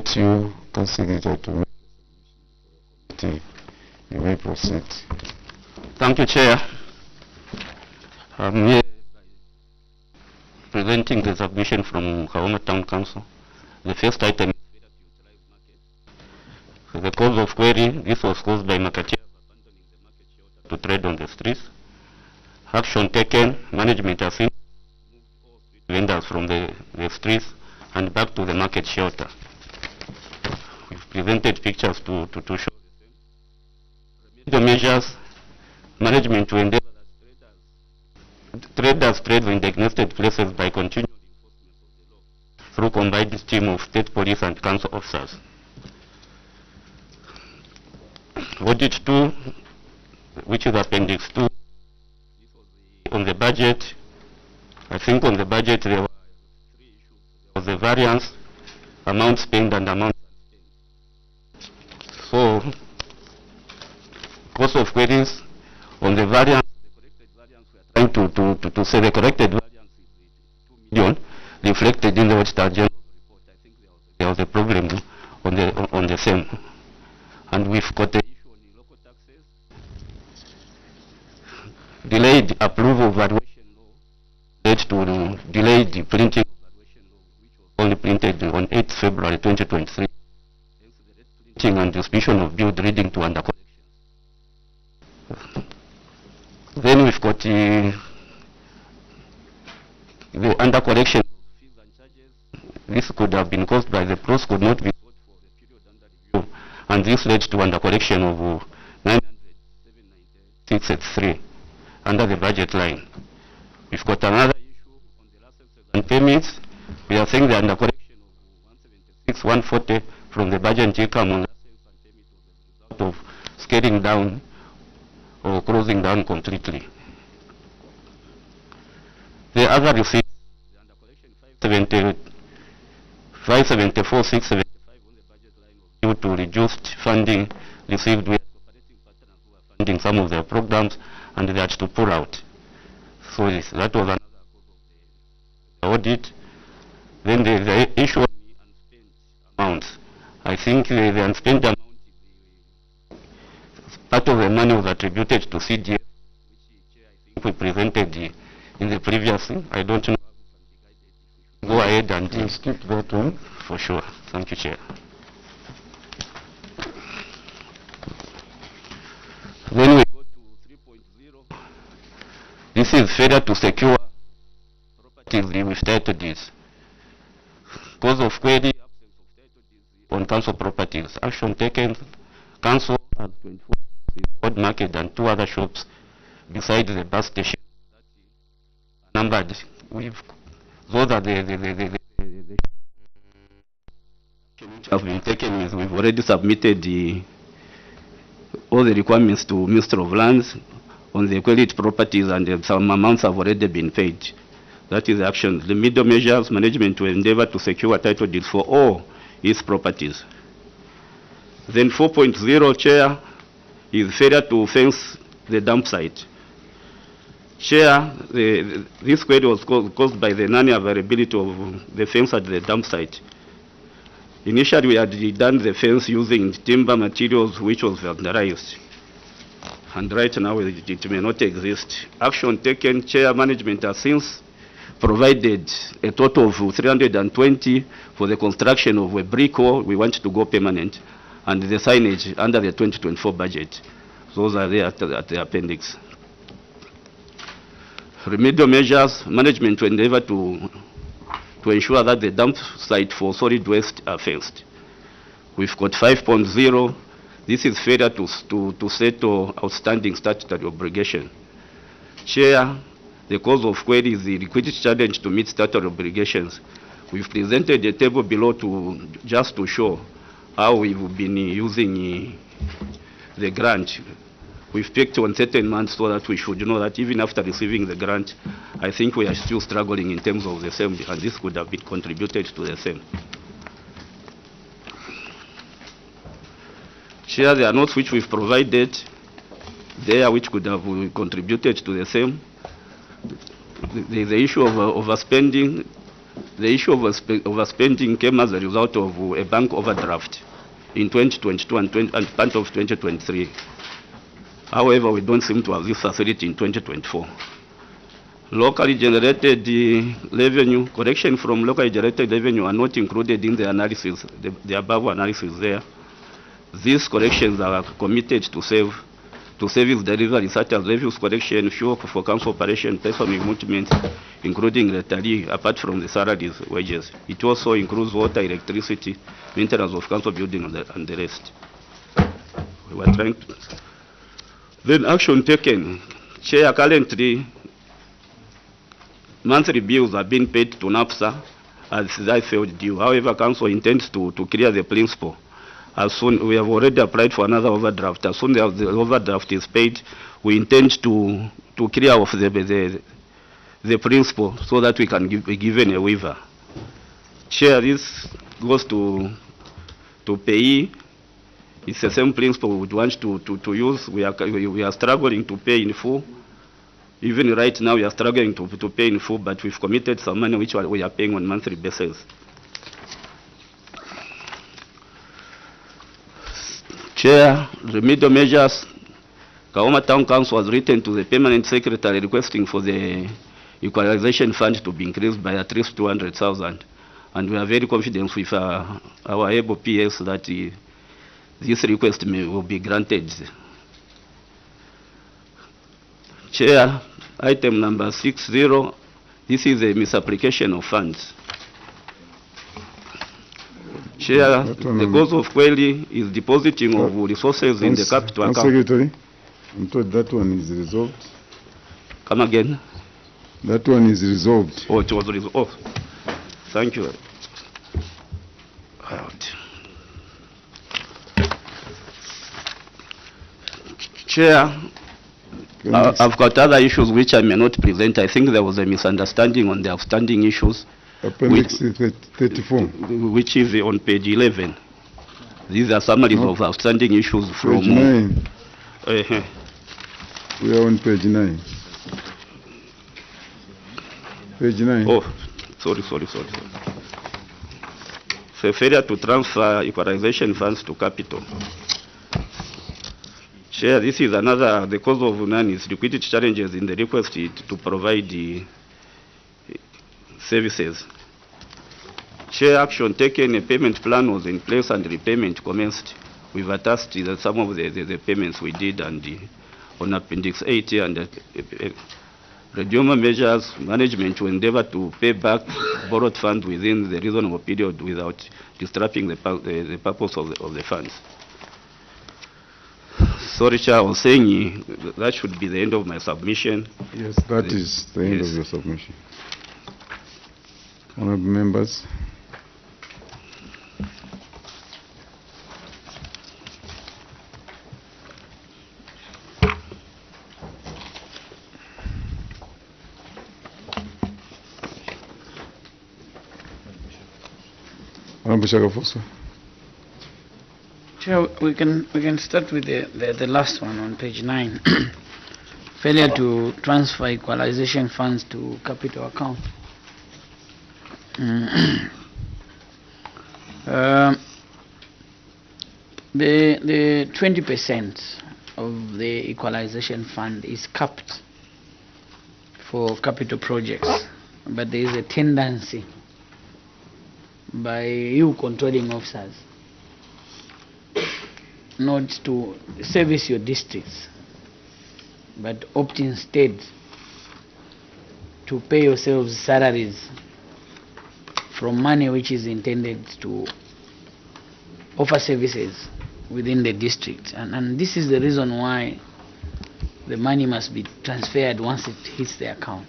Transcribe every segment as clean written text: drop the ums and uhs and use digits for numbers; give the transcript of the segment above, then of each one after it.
let you, Council Leader, to make a submission. You may proceed. Thank you, Chair. I'm here presenting the submission from Kaoma Town Council. The first item is the cause of query. This was caused by marketeers abandoning the market shelter to trade on the streets. Action taken, management has moved all street vendors from the streets and back to the market shelter. We've presented pictures to show the same. Remedial measures, management to endeavor that traders trade in designated places by continual enforcement of the law through combined team of state police and council officers. Audit 2, which is Appendix 2, this was on the budget. I think on the budget there were 3 issues. There was the variance, amount spent and amount unspent. So, cost of queries on the variance, the corrected variance we are trying to say the corrected variance is 2 million reflected in the Auditor General report. I think there was a problem on the same. And we've got the issue on the local taxes, delayed approval of valuation law led to delayed the printing of valuation law, which was only printed on 8th February 2023. Hence the late printing and distribution of bill leading to under collections. Then we've got the under collection of fees and charges. This could have been caused by the pros could not be sought for the period under review, and this led to under collection of 900,796 under the budget line. We've got another issue on the licenses and permits. We are saying the under collection of 176,140 from the budget income on license and permits was a result of scaling down or closing down completely. The other receipts, the under collection 574,675 on the budget line was due to reduced funding received with cooperating partners who are funding some of their programs and they had to pull out. So that was another cause of the audit. Then the issue of the unspent amounts. I think the unspent amount is part of the money was attributed to CDF, which I think we presented in the previous. I don't know. Go ahead and skip that one. For sure. Thank you, Chair. Then we go to 3.0. This is failure to secure properties with title deeds. Cause of query, absence of title deeds on council properties. Action taken, council has 24 in the old market and 2 other shops beside the bus station. Numbered. Those are the which have been taken is we've already submitted all the requirements to Minister of Lands on the queried properties, and some amounts have already been paid. That is the action. The middle measures, management to endeavor to secure title deeds for all its properties. Then 4.0, Chair, is failure to fence the dump site. Chair, this query was caused by the non-availability of the fence at the dump site. Initially, we had done the fence using timber materials which was vandalized. And right now, it may not exist. Action taken, Chair, management has since provided a total of 320 for the construction of a brick wall. We want to go permanent, and the signage under the 2024 budget. Those are there at the appendix. Remedial measures, management to endeavor to ensure that the dump site for solid waste are fenced. We've got 5.0. This is failure to settle outstanding statutory obligation. Chair, the cause of query is the liquidity challenge to meet statutory obligations. We've presented a table below just to show how we've been using the grant. We've picked on certain months so that we should know that even after receiving the grant, I think we are still struggling in terms of the same, and this could have been contributed to the same. Chair, there are notes which we've provided there which could have contributed to the same. The issue of overspending, the issue of overspending came as a result of a bank overdraft in 2022 and part of 2023. However, we don't seem to have this facility in 2024. Locally generated revenue, correction from locally generated revenue are not included in the analysis, the above analysis there. These corrections are committed to service delivery, such as revenues collection, fuel for council operation, personal movement, including retiree, apart from the salaries, wages. It also includes water, electricity, maintenance of council building, and the rest. We were trying to. Then action taken. Chair, currently, monthly bills are being paid to NAPSA as I failed due. However, council intends to clear the principal. As soon, we have already applied for another overdraft. As soon as the overdraft is paid, we intend to clear off the principal so that we can be given a waiver. Chair, this goes to payee. It's the same principle we would want to use. We are struggling to pay in full. Even right now, we are struggling to pay in full, but we've committed some money which we are paying on monthly basis. Chair, remedial measures. Kaoma Town Council has written to the permanent secretary requesting for the equalization fund to be increased by at least 200,000. And we are very confident with our able PS that this request will be granted. Chair, item number 60, this is a misapplication of funds. Chair, the cause of query is depositing of resources in the capital account. Secretary, I'm told that one is resolved. Come again? That one is resolved. Oh, it was resolved. Oh, thank you. Chair, I've got other issues which I may not present. I think there was a misunderstanding on the outstanding issues. Appendix 34. Which is on page 11. These are summaries of outstanding issues from... Page 9. We are on page 9. Page 9. Oh, sorry. So failure to transfer equalization funds to capital. Chair, this is another, the cause of none is liquidity challenges in the request to provide the services. Chair, action taken, a payment plan was in place and repayment commenced. We've attached some of the payments we did and on Appendix 80 and redeemable measures, management to endeavor to pay back borrowed funds within the reasonable period without disrupting the purpose of the funds. Sorry, Chair, I was saying that should be the end of my submission. Yes, that is the end of your submission. Honorable members. Honorable Shagafosa. Chair, we can start with the last one on page 9. Failure to transfer equalization funds to capital account. The 20% of the equalization fund is capped for capital projects, but there is a tendency by you controlling officers not to service your districts, but opt instead to pay yourselves salaries from money which is intended to offer services within the district. And this is the reason why the money must be transferred once it hits the account.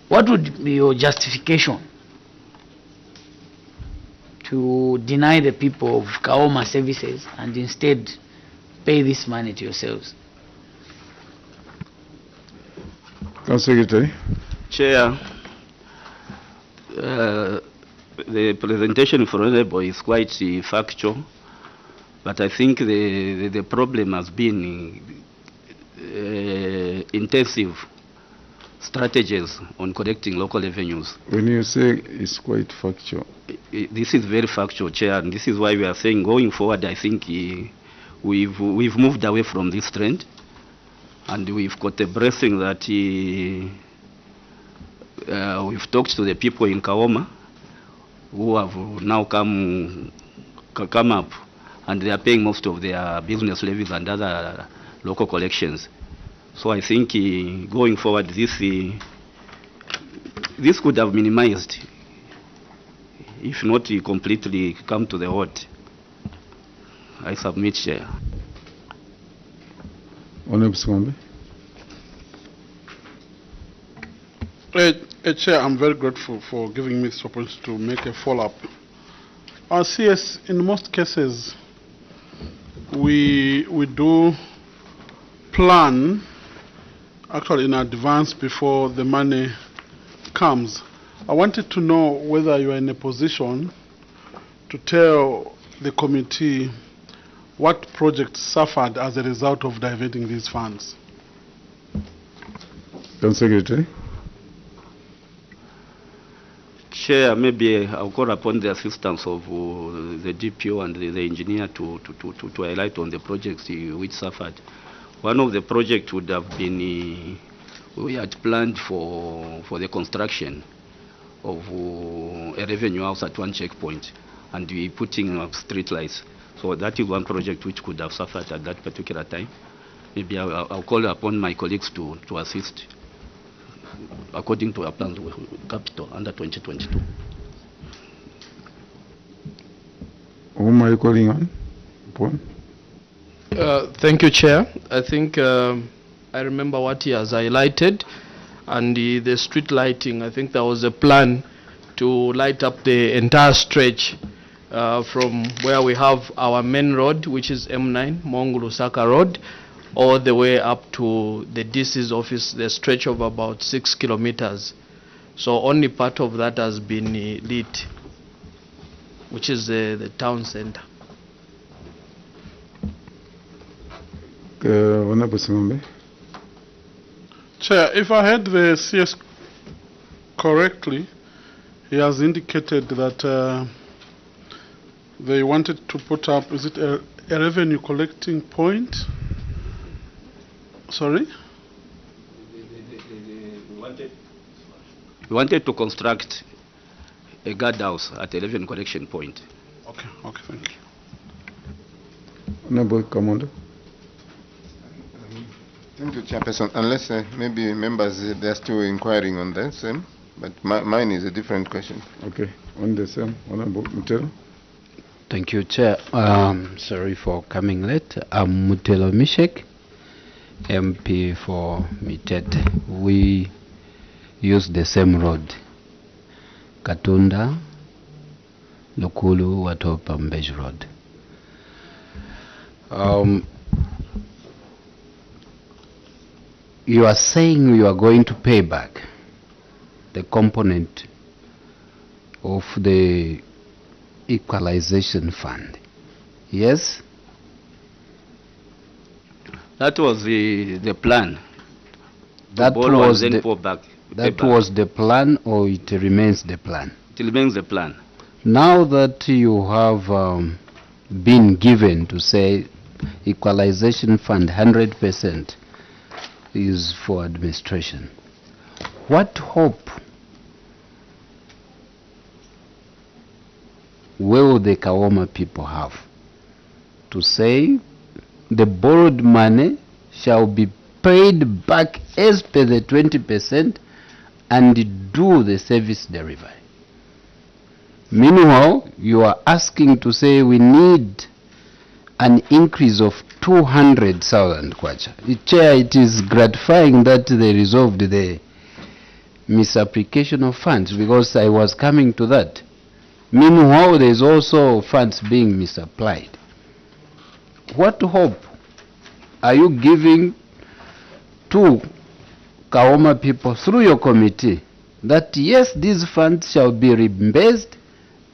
What would be your justification to deny the people of Kaoma services and instead pay this money to yourselves? Council Secretary. Chair, the presentation for Honorable is quite factual, but I think the problem has been intensive strategies on collecting local revenues. When you say it's quite factual, This is very factual, Chair, and this is why we are saying going forward, I think we've moved away from this trend, and we've got a blessing that we've talked to the people in Kaoma who have now come up, and they are paying most of their business levies and other local collections. So I think going forward, this could have minimized, if not completely come to the halt. I submit, Chair. Honorable Swambe. Chair, I'm very grateful for giving me this opportunity to make a follow-up. CS, in most cases, we do plan actually in advance before the money comes. I wanted to know whether you are in a position to tell the committee what projects suffered as a result of diverting these funds. Secretary. Chair, maybe I'll call upon the assistance of the DPO and the engineer to highlight on the projects which suffered. One of the projects would have been, we had planned for the construction of a revenue house at one checkpoint, and we putting up street lights. So that is one project which could have suffered at that particular time. Maybe I'll call upon my colleagues to assist according to our plans with capital under 2022. Whom are you calling on? Paul? Thank you, Chair. I think I remember what he has highlighted, and the street lighting. I think there was a plan to light up the entire stretch from where we have our main road, which is M9, Mongu-Lusaka Road, all the way up to the DC's office, the stretch of about 6 kilometers. So only part of that has been lit, which is the town center. Honorable Swambe. Chair, if I heard the CS correctly, he has indicated that they wanted to put up, is it a revenue collecting point? Sorry? We wanted to construct a guardhouse at a revenue collection point. Okay, thank you. Honorable Commander. Thank you, Chairperson. Unless maybe members they are still inquiring on that same, but mine is a different question. Okay, on the same. Honorable Mutelo. Thank you, Chair. Sorry for coming late. I'm Mutelo Mishek, MP for Mitete. We use the same road, Katunda, Lukulu, Watopa, Mbej Road. You are saying you are going to pay back the component of the equalization fund. Yes? That was the plan. That was the plan, or it remains the plan? It remains the plan. Now that you have been given to say equalization fund 100% is for administration, what hope will the Kaoma people have to say the borrowed money shall be paid back as per the 20% and do the service delivery? Meanwhile, you are asking to say we need an increase of 200,000 kwacha. Chair, it is gratifying that they resolved the misapplication of funds, because I was coming to that. Meanwhile, there is also funds being misapplied. What hope are you giving to Kaoma people through your committee that yes, these funds shall be reimbursed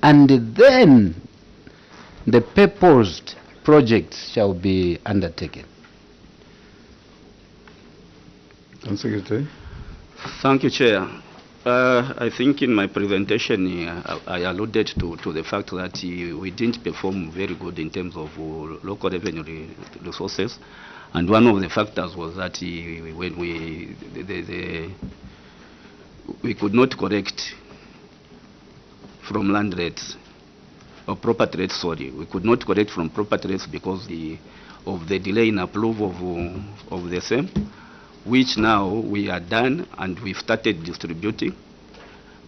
and then the purposed projects shall be undertaken? Secretary. Thank you, Chair. I think in my presentation I alluded to the fact that we didn't perform very good in terms of local revenue resources, and one of the factors was that when we could not collect from land rates or property rates. Sorry, we could not collect from property rates because of the delay in approval of the same, which now we are done and we've started distributing.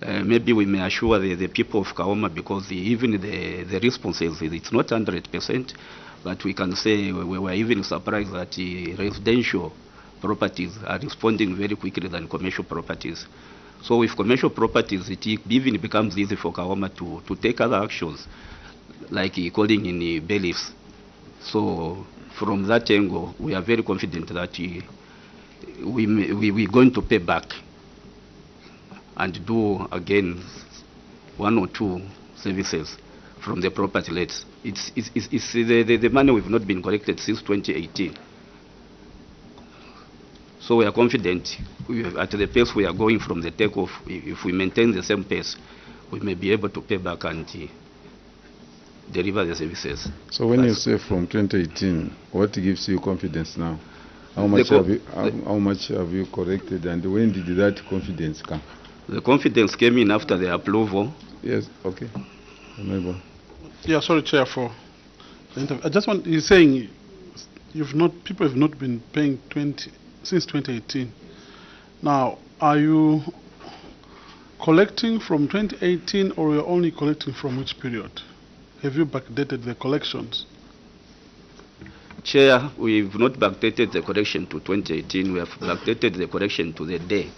Maybe we may assure the people of Kaoma, because even the responses, it's not 100%, but we can say we were even surprised that residential properties are responding very quickly than commercial properties. So with commercial properties, it even becomes easy for Kaoma to take other actions, like calling in bailiffs. So from that angle, we are very confident that we're going to pay back and do again 1 or 2 services from the property rates. It's the money we've not been collected since 2018. So we are confident at the pace we are going from the takeoff. If we maintain the same pace, we may be able to pay back and deliver the services. So when you say from 2018, what gives you confidence now? How much have you collected, and when did that confidence come? The confidence came in after the approval. Yes, okay. Remember. Yeah, sorry, Chair, for the interview. I just want, you're saying people have not been paying since 2018. Now, are you collecting from 2018, or you're only collecting from which period? Have you backdated the collections? Chair, we've not backdated the collection to 2018. We have backdated the collection to the day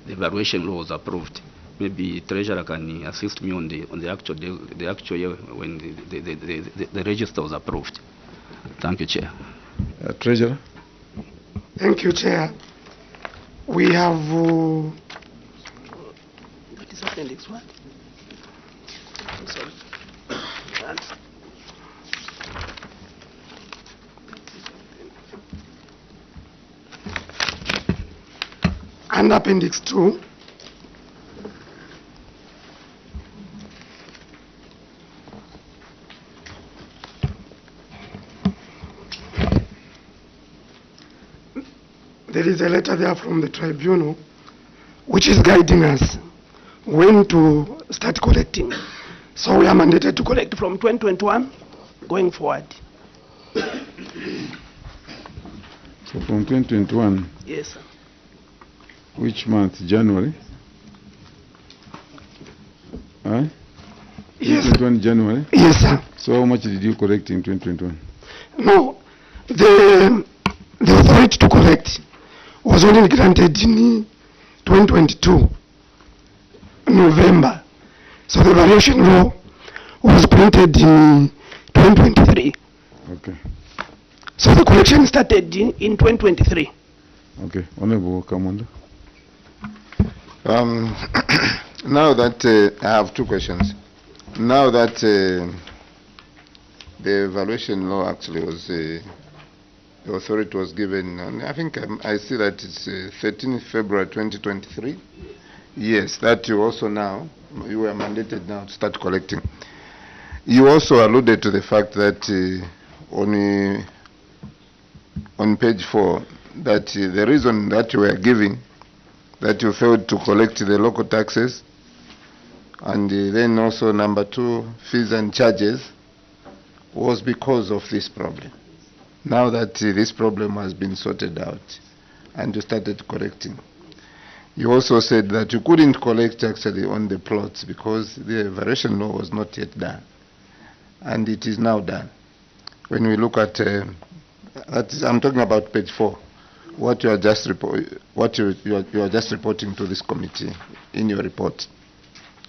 the valuation law was approved. Maybe Treasurer can assist me on the actual year when the register was approved. Thank you, Chair. Treasurer. Thank you, Chair. We have. What is appendix what? I'm sorry. And appendix 2. There is a letter there from the tribunal which is guiding us when to start collecting. So we are mandated to collect from 2021 going forward. So from 2021? Yes, sir. Which month? January? Huh? Yes. 2021 January? Yes, sir. So how much did you collect in 2021? No, the authority to collect was only granted in 2022 November. So the valuation law was printed in 2023. Okay. So the collection started in 2023. Okay. Honorable Kamanda. Now that I have 2 questions. Now that the evaluation law actually was, the authority was given, and I think I see that it's 13th February 2023. Yes, that you also now, you were mandated now to start collecting. You also alluded to the fact that on page 4, that the reason that you were giving that you failed to collect the local taxes, and then also number 2, fees and charges, was because of this problem. Now that this problem has been sorted out and you started collecting, you also said that you couldn't collect actually on the plots because the variation law was not yet done, and it is now done. When we look at I'm talking about page 4. What you are just you are just reporting to this committee in your report.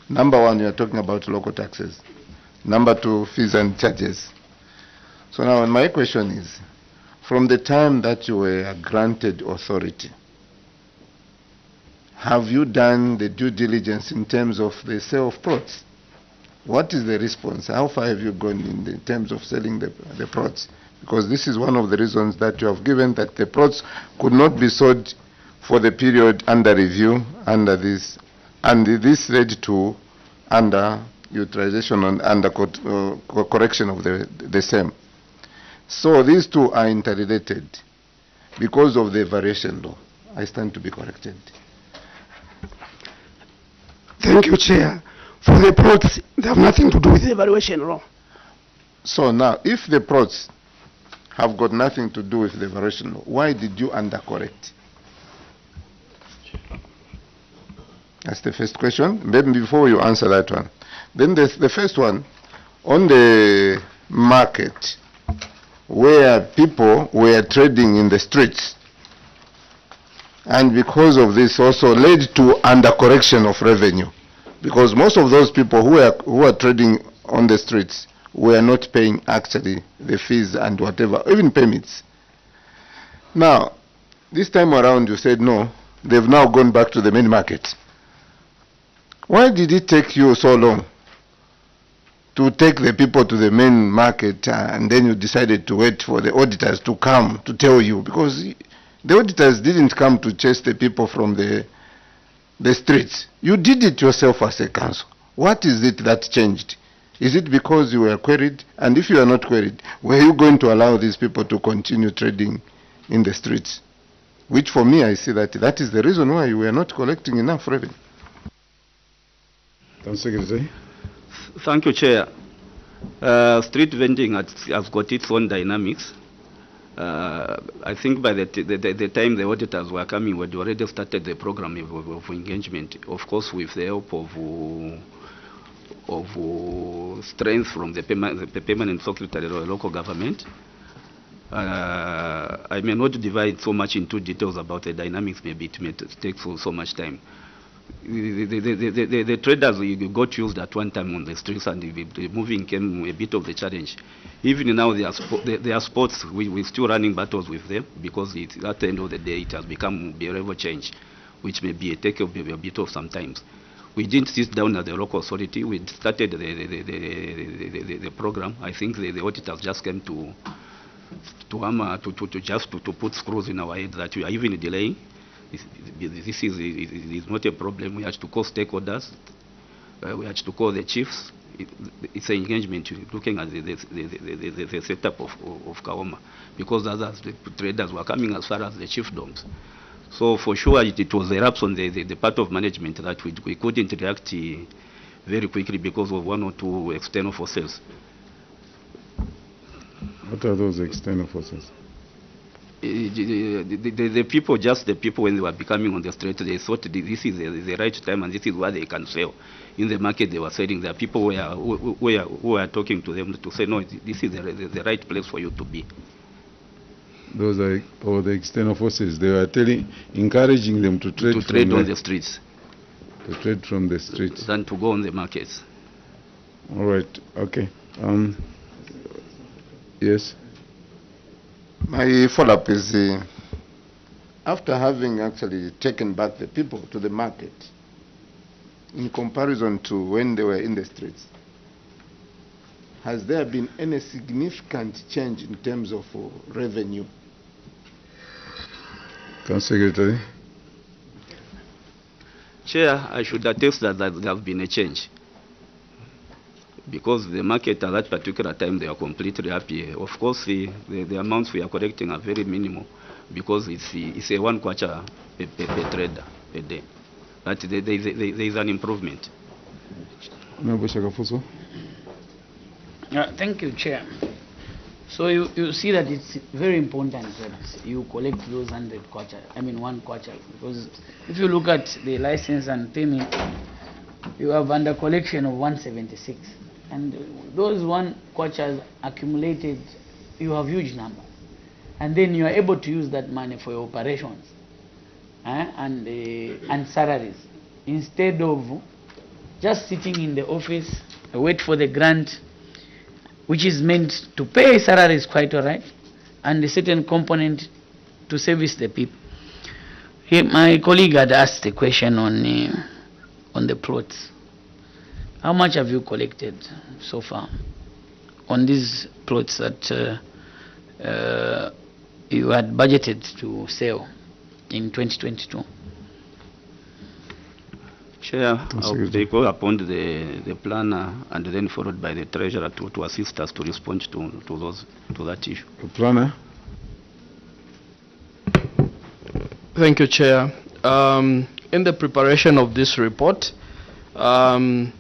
Number 1, you are talking about local taxes. Number 2, fees and charges. So now my question is, from the time that you were granted authority, have you done the due diligence in terms of the sale of plots? What is the response? How far have you gone in terms of selling the plots? Because this is one of the reasons that you have given, that the plots could not be sold for the period under review under this, and this led to under utilization and under correction of the same. So these two are interrelated because of the variation law. I stand to be corrected. Thank you, Chair. For the plots, they have nothing to do with the evaluation law. So now, if the plots have got nothing to do with the variation law, why did you undercorrect? That's the first question. Maybe before you answer that one. Then the first one, on the market, where people were trading in the streets, and because of this also led to undercorrection of revenue, because most of those people who are trading on the streets were not paying actually the fees and whatever, even permits. Now, this time around you said no, they've now gone back to the main market. Why did it take you so long to take the people to the main market, and then you decided to wait for the auditors to come to tell you? Because the auditors didn't come to chase the people from the streets. You did it yourself as a council. What is it that changed? Is it because you were queried? And if you are not queried, were you going to allow these people to continue trading in the streets? Which for me, I see that is the reason why you were not collecting enough revenue. Secretary. Thank you, Chair. Street vending has got its own dynamics. I think by the time the auditors were coming, we had already started the program of engagement, of course, with the help of strength from the permanent secretary of the local government. I may not divide so much into details about the dynamics, maybe it may take so much time. The traders got used at one time on the streets, and the moving came a bit of the challenge. Even now, they are sports. We're still running battles with them, because at the end of the day, it has become behavioral change, which may take a bit of some time. We didn't sit down at the local authority. We started the program. I think the auditors just came to put screws in our head that we are even delaying. This is not a problem. We had to call stakeholders. We had to call the chiefs. It's an engagement looking at the setup of Kaoma, because others, the traders, were coming as far as the chiefdoms. So for sure it was a lapse on the part of management that we couldn't react very quickly because of one or two external forces. What are those external forces? The people, when they were becoming on the street, they thought this is the right time and this is where they can sell. In the market they were selling, there are people who are talking to them to say, no, this is the right place for you to be. Those are the external forces. They were encouraging them to trade on the streets. To trade from the streets. Than to go on the markets. All right. Okay. Yes. My follow-up is, after having actually taken back the people to the market, in comparison to when they were in the streets, has there been any significant change in terms of revenue? Secretary. Chair, I should attest that there has been a change, because the market at that particular time, they are completely happy. Of course, the amounts we are collecting are very minimal, because it's a 1 kwacha per trader per day. But there is an improvement. Thank you, Chair. So you see that it's very important that you collect those 1 kwacha, because if you look at the license and payment, you have under collection of 176. And those 1 kwachas accumulated, you have huge number. And then you are able to use that money for your operations and salaries, instead of just sitting in the office, wait for the grant, which is meant to pay salaries, quite all right, and a certain component to service the people. My colleague had asked a question on the plots. How much have you collected so far on these plots that you had budgeted to sell? in 2022? Chair, I'll take upon the planner and then followed by the treasurer to assist us to respond to that issue. The planner? Thank you, Chair. In the preparation of this report, I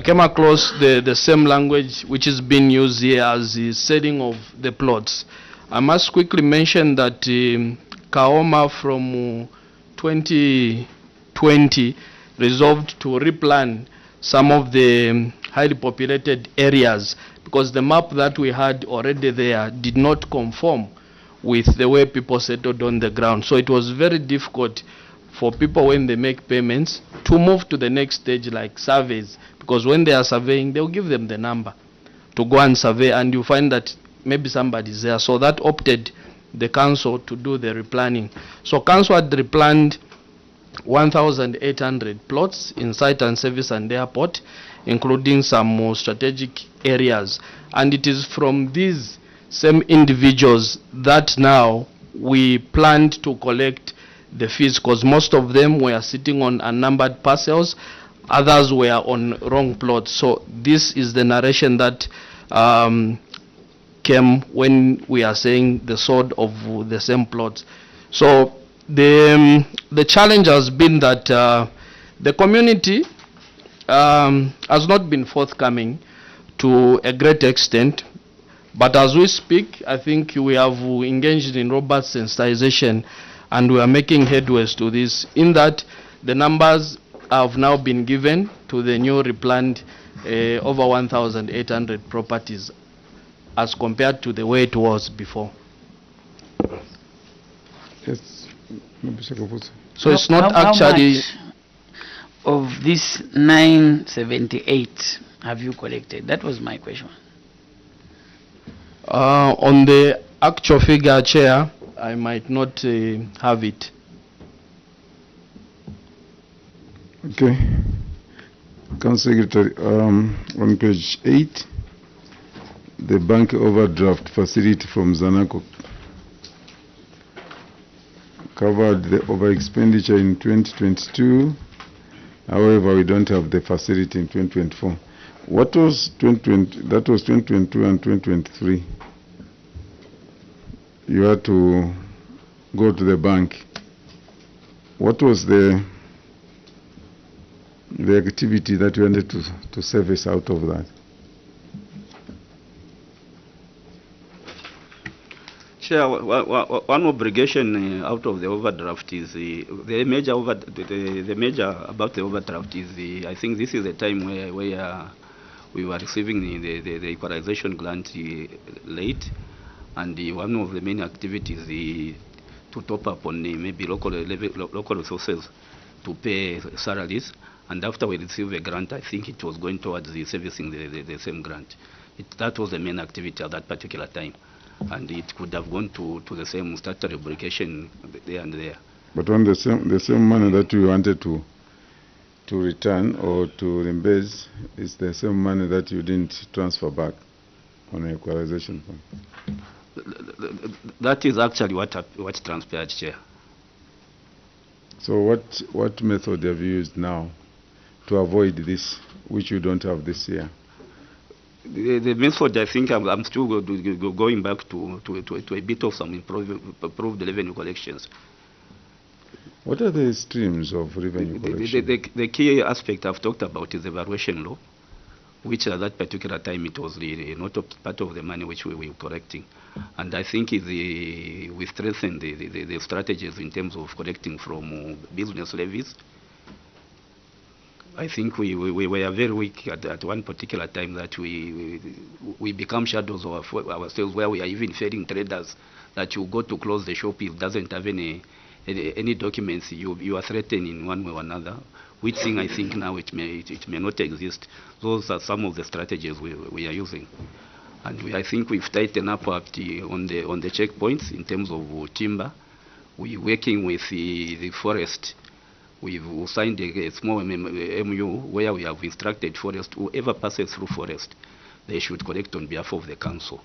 came across the same language which is being used here as the setting of the plots. I must quickly mention that Kaoma from 2020 resolved to replan some of the highly populated areas because the map that we had already there did not conform with the way people settled on the ground. So it was very difficult for people when they make payments to move to the next stage like surveys, because when they are surveying, they'll give them the number to go and survey, and you find that maybe somebody's there. So that opted the council to do the replanning. So council had replanned 1,800 plots in site and service and airport, including some more strategic areas. And it is from these same individuals that now we planned to collect the fees, because most of them were sitting on unnumbered parcels, others were on wrong plots. So this is the narration that came when we are saying the sort of the same plots. So the challenge has been that the community has not been forthcoming to a great extent. But as we speak, I think we have engaged in robust sensitization and we are making headways to this, in that the numbers have now been given to the new replanned over 1,800 properties as compared to the way it was before. Yes. So it's not actually... How much of this 978 have you collected? That was my question. On the actual figure, Chair, I might not have it. Okay. Council Secretary, on page 8, the bank overdraft facility from Zanaco covered the over expenditure in 2022. However, we don't have the facility in 2024. What was 2020? That was 2022 and 2023. You had to go to the bank. What was the activity that you wanted to service out of that? Chair, one obligation out of the overdraft is the major about the overdraft is I think this is the time where we were receiving the equalization grant late, and one of the main activities to top up on maybe local resources to pay salaries, and after we received the grant, I think it was going towards the servicing the same grant. That was the main activity at that particular time, and it could have gone to the same statutory obligation there and there. But on the same money that you wanted to return or to reimburse is the same money that you didn't transfer back on the equalization fund. That is actually what transpired, Chair. So what method have you used now to avoid this, which you don't have this year? The method, I think I'm still going back to a bit of some improved revenue collections. What are the streams of revenue collection? The key aspect I've talked about is the valuation law, which at that particular time it was really not part of the money which we were collecting. And I think we strengthened the strategies in terms of collecting from business levies. I think we were very weak at one particular time that we become shadows of ourselves, where we are even failing traders that you go to close the shop, it doesn't have any documents, you are threatened in one way or another, which thing I think now it may not exist. Those are some of the strategies we are using. And I think we've tightened up on the checkpoints in terms of timber. We're working with the forest. We've signed a small MU where we have instructed forest, whoever passes through forest, they should collect on behalf of the council.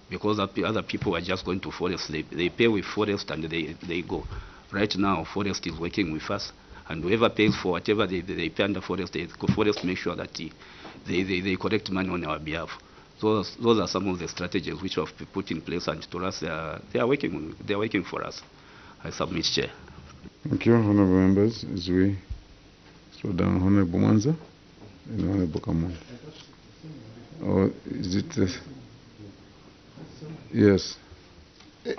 Because other people are just going to forest, they pay with forest and they go. Right now, Forest is working with us, and whoever pays for whatever they pay under Forest, Forest make sure that they collect money on our behalf. Those are some of the strategies which we have put in place, and to us, they are working for us. I submit, Chair. Thank you, honorable members. As we slow down, Honorable Mwanza and Honorable Kamon. Or is it? Yes.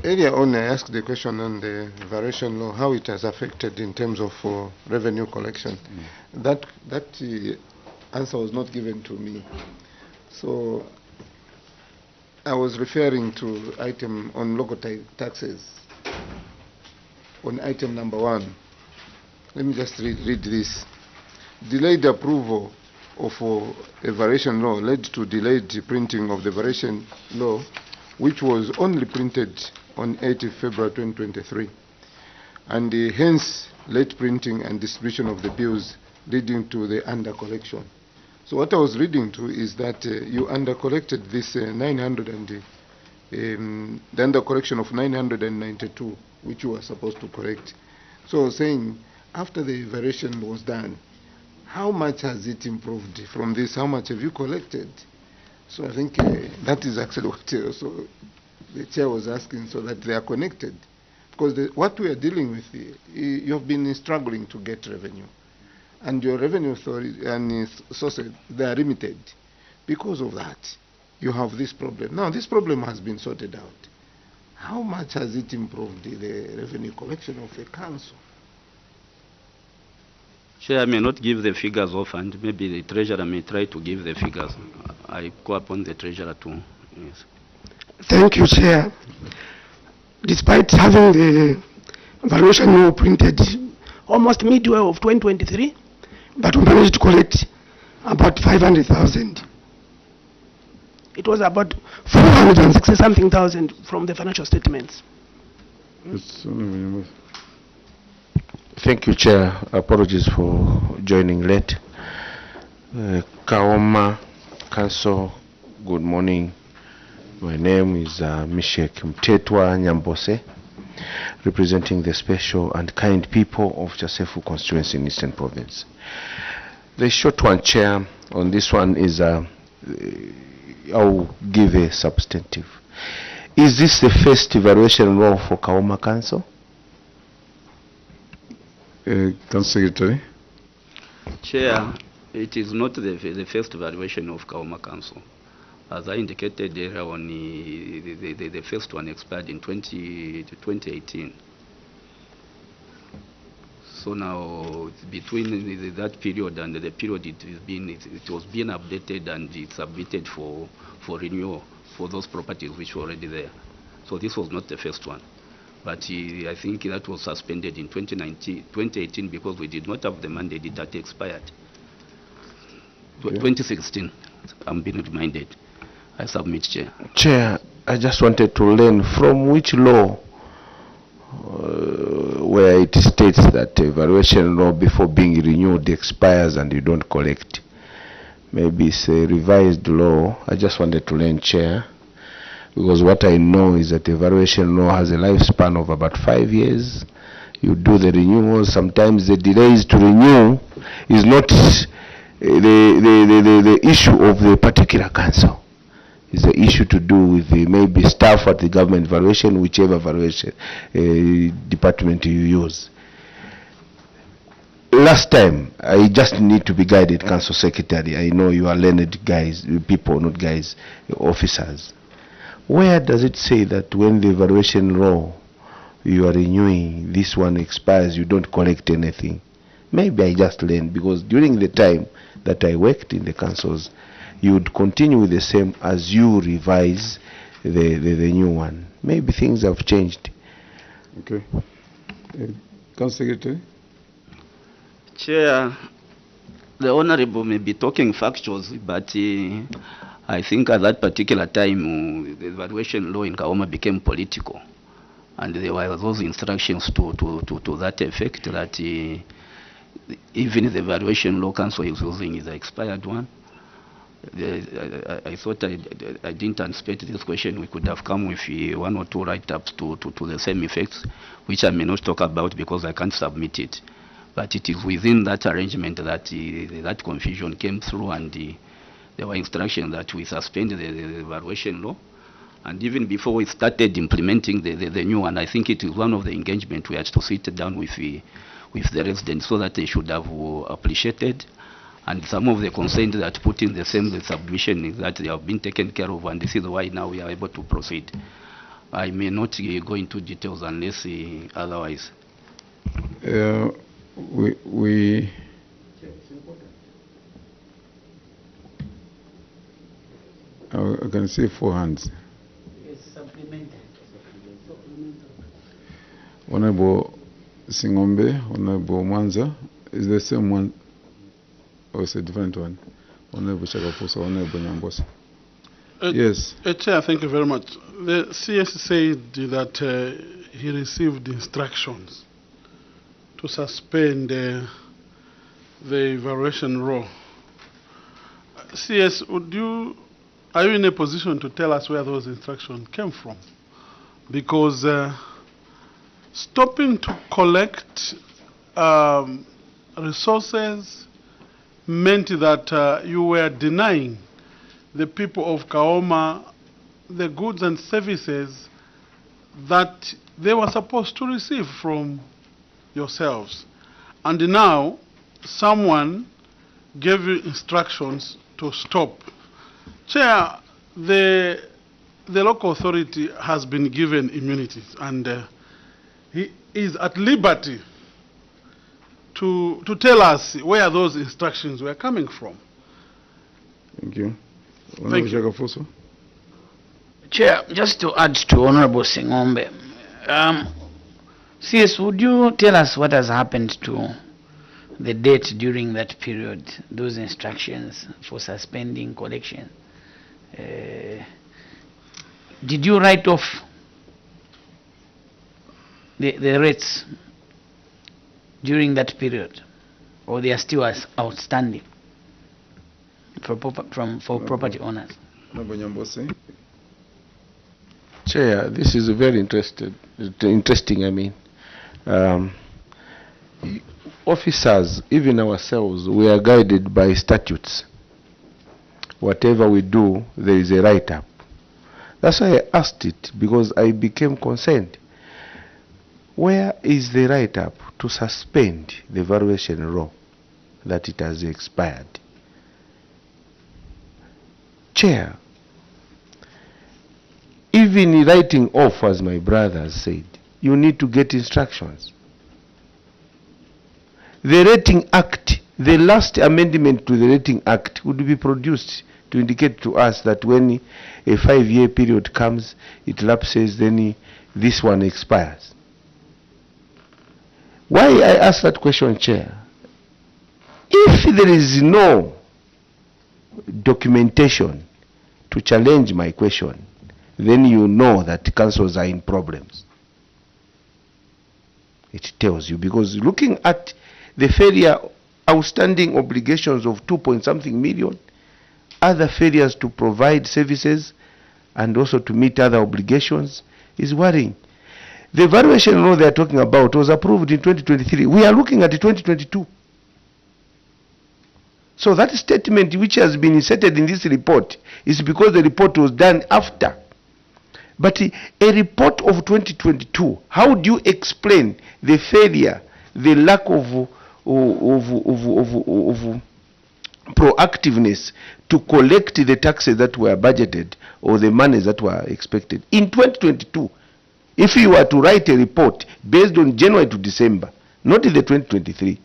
Earlier on, I asked the question on the variation law, how it has affected in terms of revenue collection. That answer was not given to me. So I was referring to item on local taxes, on item number 1. Let me just read this. Delayed approval of a variation law led to delayed printing of the variation law, which was only printed on 8th February 2023, and hence late printing and distribution of the bills, leading to the under-collection. So what I was reading to is that you under-collected this the under-collection of 992, which you were supposed to correct. So saying, after the variation was done, how much has it improved from this? How much have you collected? So I think that is actually what also the chair was asking, so that they are connected. Because what we are dealing with, you have been struggling to get revenue. And your revenue sources, they are limited. Because of that, you have this problem. Now, this problem has been sorted out. How much has it improved the revenue collection of the council? Chair, I may not give the figures off, and maybe the treasurer may try to give the figures. I go upon the treasurer too. Yes. Thank you, Chair. Despite having the valuation law printed almost midway of 2023, but we managed to collect about 500,000. It was about 460-something thousand from the financial statements. Yes, honorable members. Thank you, Chair. Apologies for joining late. Kaoma Council, good morning. My name is Mishek Mtetwa Nyambose, representing the special and kind people of Chasefu constituency in Eastern Province. The short one, Chair, on this one is I'll give a substantive. Is this the first evaluation law for Kaoma Council? Council Secretary. Chair, it is not the first evaluation of Kaoma Council. As I indicated earlier on, the first one expired in 2018. So now, between that period and the period it was being updated and it's submitted for renewal for those properties which were already there. So this was not the first one. But I think that was suspended in 2018 because we did not have the mandate. It had expired. Yeah. 2016, I'm being reminded. I submit, Chair. Chair, I just wanted to learn from which law where it states that evaluation law before being renewed expires and you don't collect. Maybe it's a revised law. I just wanted to learn, Chair, because what I know is that the evaluation law has a lifespan of about 5 years. You do the renewals. Sometimes the delays to renew is not the issue of the particular council. It's the issue to do with maybe staff at the government valuation, whichever valuation department you use. Last time, I just need to be guided, Council Secretary. I know you are learned guys, people, not guys, officers. Where does it say that when the evaluation law you are renewing, this one expires, you don't collect anything? Maybe I just learned, because during the time that I worked in the councils, you would continue with the same as you revise the new one. Maybe things have changed. Okay. Council Secretary. Chair, the Honorable may be talking factuals, but I think at that particular time, the evaluation law in Kaoma became political. And there were those instructions to that effect that even the evaluation law council is using is the expired one. I thought I didn't anticipate this question. We could have come with one or two write-ups to the same effects, which I may not talk about because I can't submit it. But it is within that arrangement that that confusion came through, and there were instructions that we suspend the evaluation law. And even before we started implementing the new one, I think it is one of the engagement we had to sit down with the residents so that they should have appreciated. And some of the concerns that put in the same submission is that they have been taken care of, and this is why now we are able to proceed. I may not go into details unless otherwise. I can see 4 hands. Honorable Singombe, Honorable Mwanza, is the same one or is a different one? Honorable Chakafusa, Honorable Nyambosa. Yes. Chair, thank you very much. The CS said that he received instructions to suspend the evaluation rule. CS, are you in a position to tell us where those instructions came from? Because stopping to collect resources meant that you were denying the people of Kaoma the goods and services that they were supposed to receive from yourselves. And now someone gave you instructions to stop. Chair, the local authority has been given immunities, and he is at liberty to tell us where those instructions were coming from. Thank you. Thank you. Chakafusa. Chair, just to add to Honorable Singombe, CS, would you tell us what has happened to the date during that period, those instructions for suspending collection? Did you write off the rates during that period, or they are still outstanding for property owners? Honorable Nyambosa. Chair, this is very interesting. I mean, officers, even ourselves, we are guided by statutes. Whatever we do, there is a write-up. That's why I asked it, because I became concerned. Where is the write-up to suspend the valuation law that it has expired? Chair, even writing off, as my brother said, you need to get instructions. The Rating Act, the last amendment to the Rating Act would be produced to indicate to us that when a 5-year period comes, it lapses, then this one expires. Why I ask that question, Chair? If there is no documentation to challenge my question, then you know that councils are in problems. It tells you, because looking at the failure outstanding obligations of 2-point-something million, other failures to provide services and also to meet other obligations is worrying. The valuation law they are talking about was approved in 2023. We are looking at 2022. So that statement which has been inserted in this report is because the report was done after. But a report of 2022, how do you explain the failure, the lack of proactiveness to collect the taxes that were budgeted or the monies that were expected in 2022? If you were to write a report based on January to December, not in the 2023.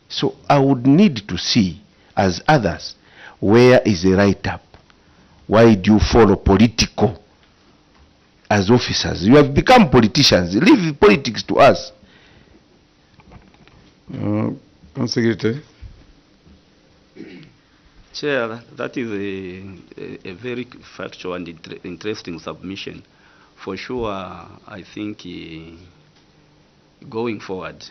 So I would need to see, as others, where is the write-up? Why do you follow political as officers? You have become politicians. Leave politics to us. Secretary. Chair, that is a very factual and interesting submission. For sure, I think going forward,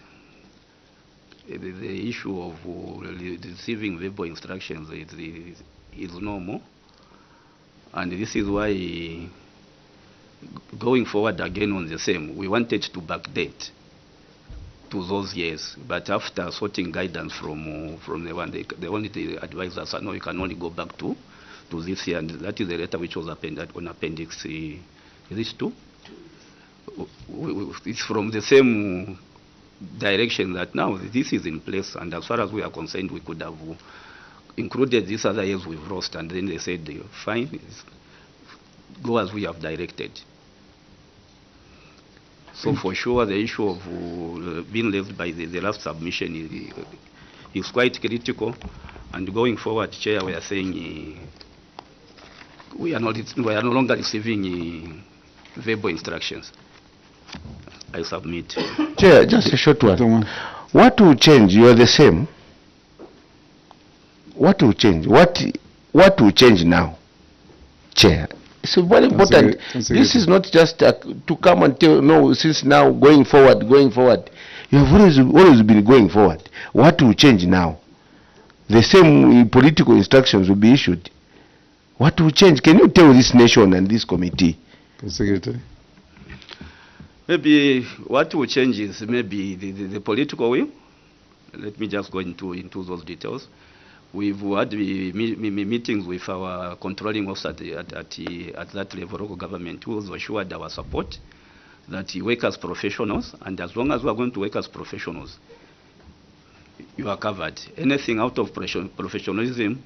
the issue of receiving verbal instructions is normal, and this is why going forward again on the same, we wanted to backdate to those years, but after sorting guidance from the one, they only advised us, no, you can only go back to this year, and that is the letter which was appended on Appendix is this 2? It's from the same direction that now this is in place, and as far as we are concerned, we could have included these other years we've lost, and then they said, fine, go as we have directed. So for sure, the issue of being left by the last submission is quite critical, and going forward, Chair, we are saying we are no longer receiving verbal instructions. I submit. Chair, just a short one. What will change? You are the same. What will change? What will change now, Chair? It's very important. This is not just to come and tell, no, since now going forward. You have always been going forward. What will change now? The same political instructions will be issued. What will change? Can you tell this nation and this committee? Secretary. Maybe what will change is maybe the political will. Let me just go into those details. We've had meetings with our controlling officer at that level, local government, who has assured our support that you work as professionals, and as long as we are going to work as professionals, you are covered. Anything out of professionalism,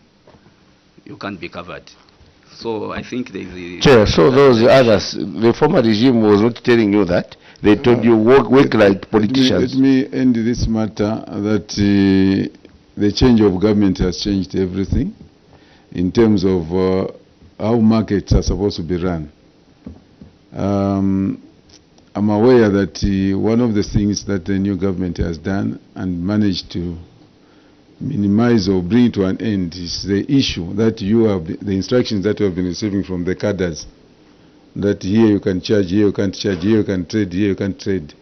you can't be covered. So I think there is... Chair, so those others, the former regime was not telling you that? They told you work like politicians? Let me end this matter that the change of government has changed everything in terms of how markets are supposed to be run. I'm aware that one of the things that the new government has done and managed to minimize or bring to an end is the issue that the instructions that you have been receiving from the cadres, that here you can charge, here you can't charge, here you can trade, here you can't trade.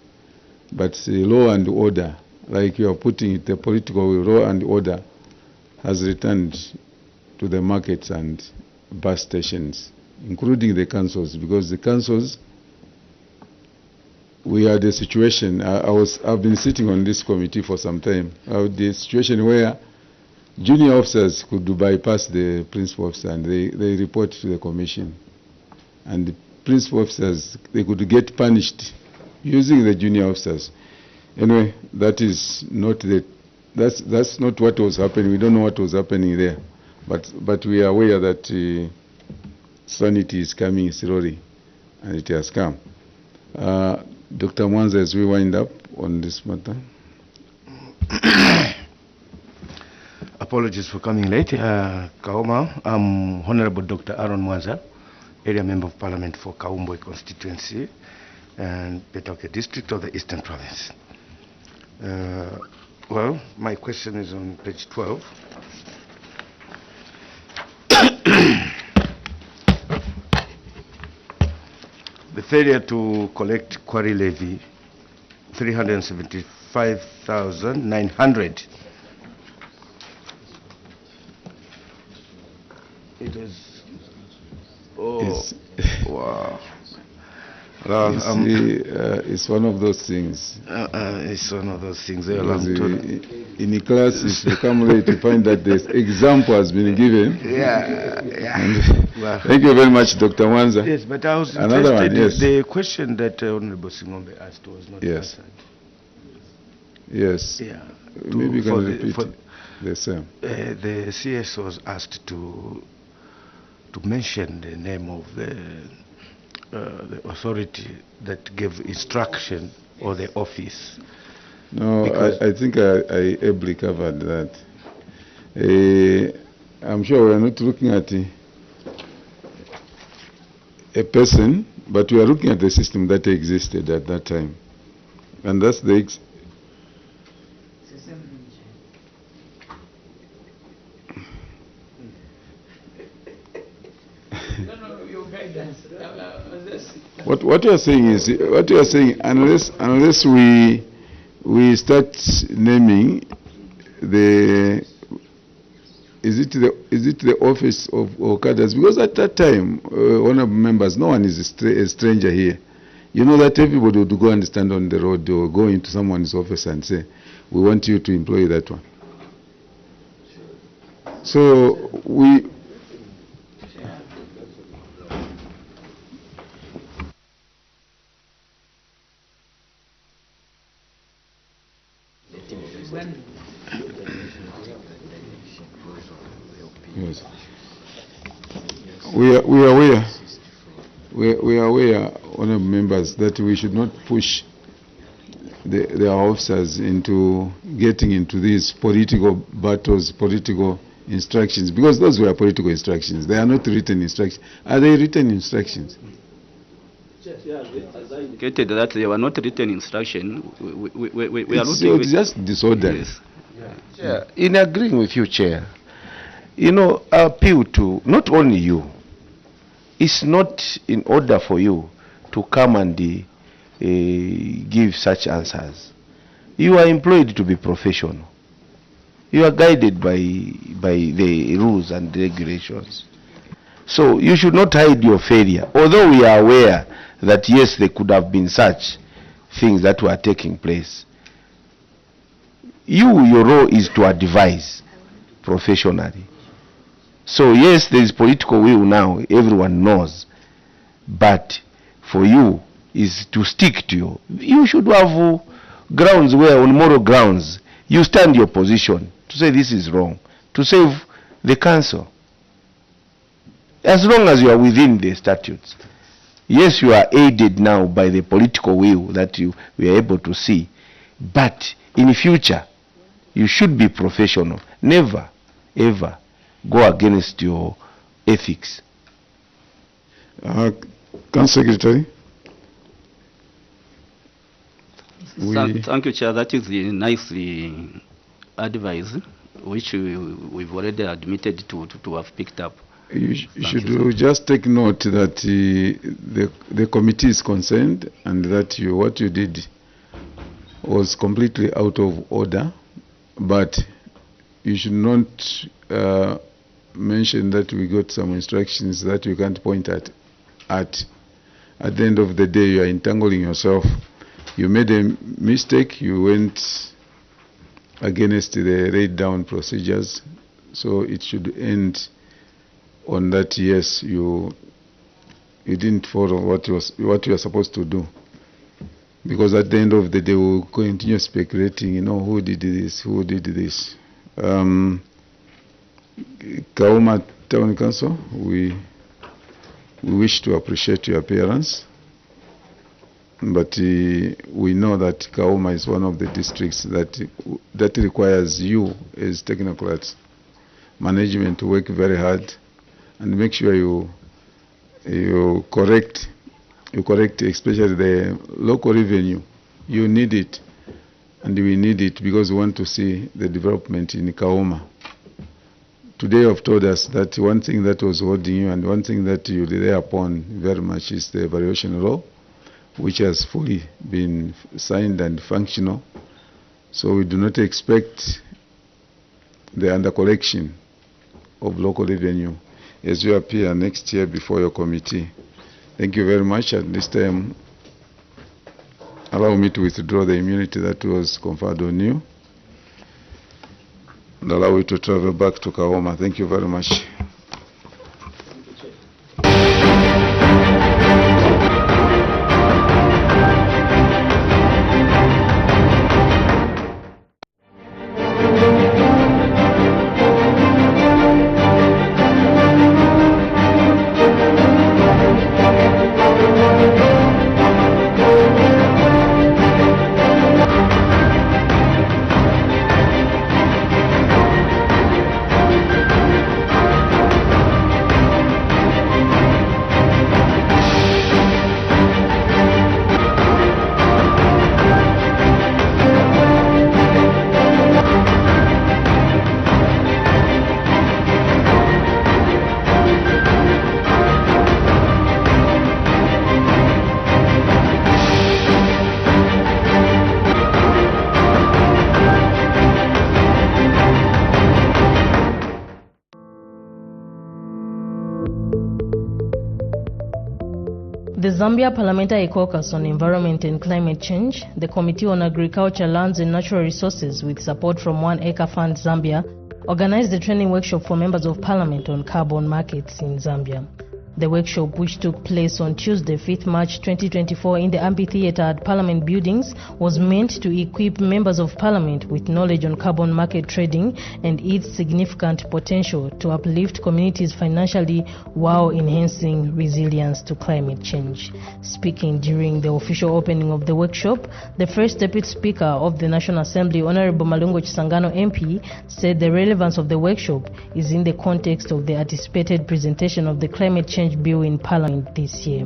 But law and order, like you are putting it, the political law and order has returned to the markets and bus stations, including the councils, because the councils, we had a situation, I've been sitting on this committee for some time, the situation where junior officers could bypass the principal officer and they report to the commission. And the principal officers, they could get punished using the junior officers. Anyway, that is not that's not what was happening. We don't know what was happening there. But we are aware that sanity is coming slowly, and it has come. Dr. Mwanza, as we wind up on this matter. Apologies for coming late. Kaoma, I'm Honorable Dr. Aaron Mwanza, Area Member of Parliament for Kaumbwe constituency and Petoke District of the Eastern Province. Well, my question is on page 12. The failure to collect quarry levy, 375,900. It is, wow. It's one of those things. It's one of those things. In the class, if you come late, you find that this example has been given. Well, thank you very much, Dr. Mwanza. Yes, but I was Another interested. one, yes. The question that Honorable Singombe asked was not answered. Yes. Yeah. Maybe you can repeat the same. The CS was asked to mention the name of the authority that gave instruction or the office. No, I think I ably covered that. I'm sure we are not looking at a person, but we are looking at the system that existed at that time. And that's the What you are saying is, unless we we start naming the, is it the office of cadres? Because at that time, honorable members, no one is a stranger here. You know that everybody would go and stand on the road or go into someone's office and say, we want you to employ that one. So we, yes. We are aware, honorable members, that we should not push their officers into getting into these political battles, political instructions, because those were political instructions. They are not written instructions. Are they written instructions? As I indicated that they were not written instruction, we are looking It's just disorder. Yes. Chair, in agreeing with you, Chair, you know, I appeal to not only you. It's not in order for you to come and give such answers. You are employed to be professional. You are guided by the rules and regulations. So you should not hide your failure. Although we are aware that yes, there could have been such things that were taking place. Your role is to advise professionally. So yes, there is political will now, everyone knows. But for you is to stick to you should have grounds where on moral grounds you stand your position to say this is wrong, to save the council. As long as you are within the statutes. Yes, you are aided now by the political will that we are able to see. But in the future, you should be professional. Never, ever go against your ethics. Council Secretary. Thank you, Chair. That is nicely advised, which we've already admitted to have picked up. You should just take note that the committee is concerned and that what you did was completely out of order, but you should not mention that we got some instructions that you can't point at. At the end of the day, you are entangling yourself. You made a mistake, you went against the laid down procedures, so it should end on that. Yes, you didn't follow what you are supposed to do, because at the end of the day we'll continue speculating, you know, who did this, who did this. Kauma Town Council, we wish to appreciate your appearance, but we know that Kauma is one of the districts that requires you as technocrats, management, to work very hard and make sure you correct, especially the local revenue. You need it, and we need it because we want to see the development in Kauma. Today you've told us that one thing that was holding you and one thing that you rely upon very much is the evaluation law, which has fully been signed and functional. So we do not expect the undercollection of local revenue as you appear next year before your committee. Thank you very much. At this time, allow me to withdraw the immunity that was conferred on you and allow you to travel back to Kaoma. Thank you very much. The Zambia Parliamentary Caucus on Environment and Climate Change, the Committee on Agriculture, Lands and Natural Resources with support from One Acre Fund Zambia, organized a training workshop for members of Parliament on carbon markets in Zambia. The workshop, which took place on Tuesday, 5th March 2024 in the amphitheater at Parliament buildings, was meant to equip members of Parliament with knowledge on carbon market trading and its significant potential to uplift communities financially while enhancing resilience to climate change. Speaking during the official opening of the workshop, the first Deputy Speaker of the National Assembly, Honorable Malungo Chisangano MP, said the relevance of the workshop is in the context of the anticipated presentation of the climate change bill in Parliament this year.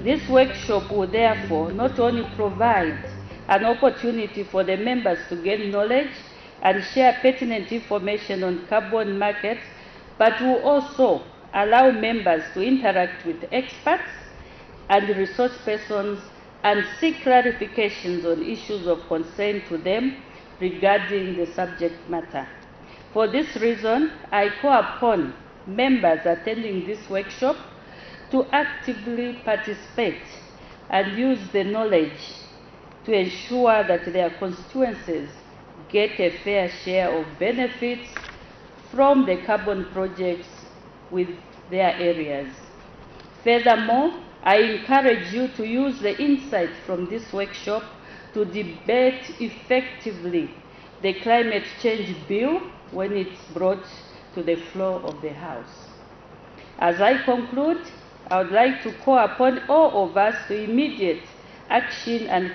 This workshop will therefore not only provide an opportunity for the members to gain knowledge and share pertinent information on carbon markets, but will also allow members to interact with experts and resource persons and seek clarifications on issues of concern to them regarding the subject matter. For this reason, I call upon members attending this workshop to actively participate and use the knowledge to ensure that their constituencies get a fair share of benefits from the carbon projects with their areas. Furthermore, I encourage you to use the insights from this workshop to debate effectively the climate change bill when it's brought to the floor of the House. As I conclude, I would like to call upon all of us to immediate action and